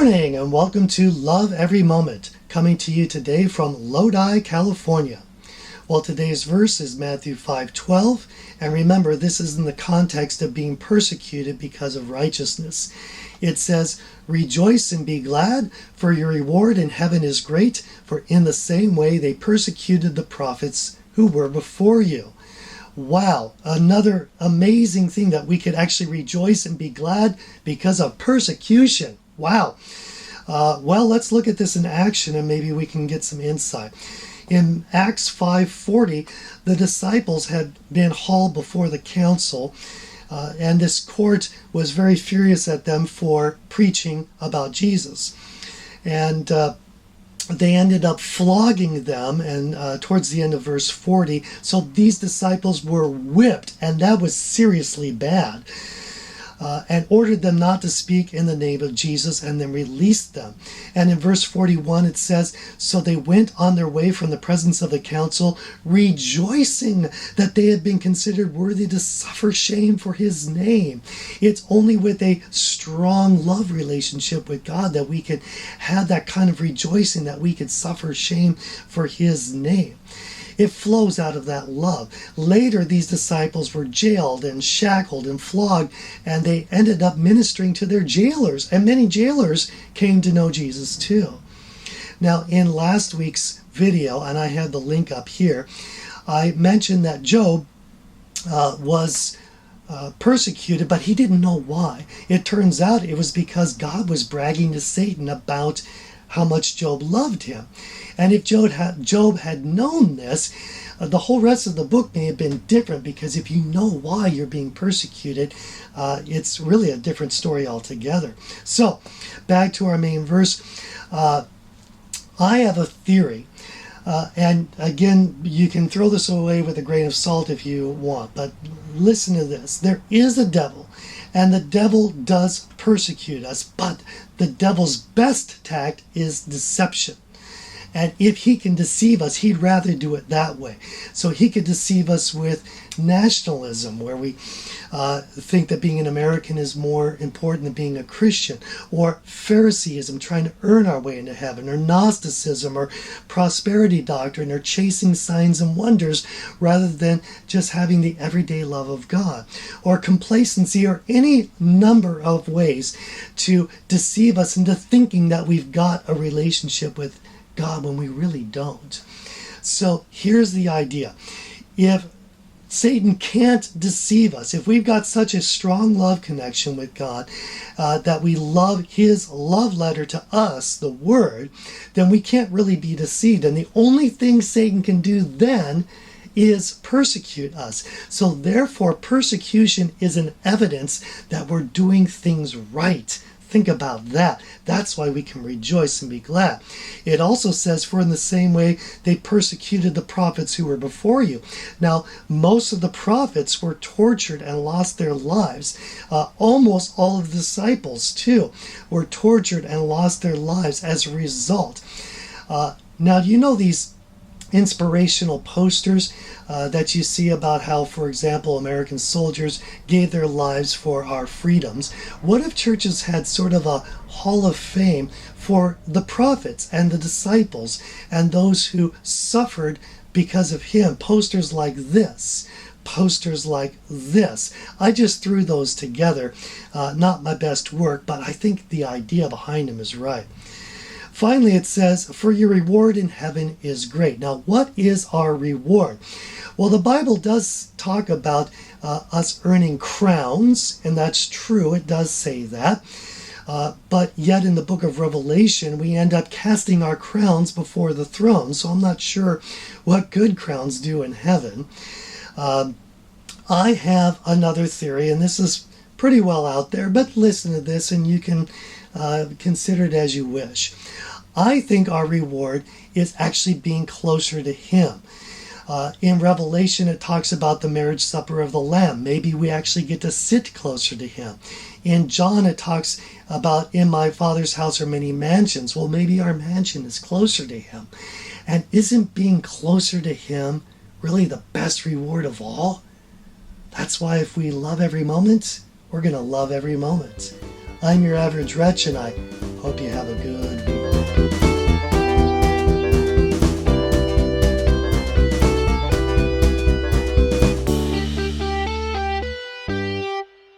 morning and welcome to Love Every Moment, coming to you today from Lodi, California. Well, today's verse is Matthew 5:12, and remember, this is in the context of being persecuted because of righteousness. It says, "Rejoice and be glad, for your reward in heaven is great, for in the same way they persecuted the prophets who were before you." Wow, another amazing thing that we could actually rejoice and be glad because of persecution. Wow. Well, let's look at this in action and maybe we can get some insight. In Acts 5:40, the disciples had been hauled before the council, and this court was very furious at them for preaching about Jesus. And they ended up flogging them, and towards the end of verse 40, so these disciples were whipped, and that was seriously bad, and ordered them not to speak in the name of Jesus, and then released them. And in verse 41 it says, "So they went on their way from the presence of the council, rejoicing that they had been considered worthy to suffer shame for his name." It's only with a strong love relationship with God that we can have that kind of rejoicing, that we could suffer shame for his name. It flows out of that love. Later, these disciples were jailed and shackled and flogged, and they ended up ministering to their jailers, and many jailers came to know Jesus too. Now, in last week's video, and I have the link up here, I mentioned that Job was persecuted, but he didn't know why. It turns out it was because God was bragging to Satan about how much Job loved him. And if Job had known this, the whole rest of the book may have been different, because if you know why you're being persecuted, it's really a different story altogether. So, back to our main verse. I have a theory, and again, you can throw this away with a grain of salt if you want, but listen to this. There is a devil, and the devil does persecute us, but the devil's best tact is deception. And if he can deceive us, he'd rather do it that way. So he could deceive us with nationalism, where we think that being an American is more important than being a Christian, or Phariseeism, trying to earn our way into heaven, or Gnosticism, or prosperity doctrine, or chasing signs and wonders rather than just having the everyday love of God, or complacency, or any number of ways to deceive us into thinking that we've got a relationship with God when we really don't. So here's the idea. If Satan can't deceive us, if we've got such a strong love connection with God, that we love his love letter to us, the Word, then we can't really be deceived. And the only thing Satan can do then is persecute us. So therefore, persecution is an evidence that we're doing things right. Think about that. That's why we can rejoice and be glad. It also says, "For in the same way they persecuted the prophets who were before you." Now, most of the prophets were tortured and lost their lives. Almost all of the disciples, too, were tortured and lost their lives as a result. Now, you know these inspirational posters that you see about how, for example, American soldiers gave their lives for our freedoms. What if churches had sort of a hall of fame for the prophets and the disciples and those who suffered because of him? Posters like this. Posters like this. I just threw those together. Not my best work, but I think the idea behind them is right. Finally, it says, "For your reward in heaven is great." Now, what is our reward? Well, the Bible does talk about us earning crowns, and that's true. It does say that. But yet in the book of Revelation, we end up casting our crowns before the throne. So I'm not sure what good crowns do in heaven. I have another theory, and this is pretty well out there, but listen to this and you can consider it as you wish. I think our reward is actually being closer to him. In Revelation, it talks about the marriage supper of the Lamb. Maybe we actually get to sit closer to him. In John, it talks about, "In my Father's house are many mansions." Well, maybe our mansion is closer to him. And isn't being closer to him really the best reward of all? That's why if we love every moment, we're going to love every moment. I'm your average wretch, and I Hope you have a good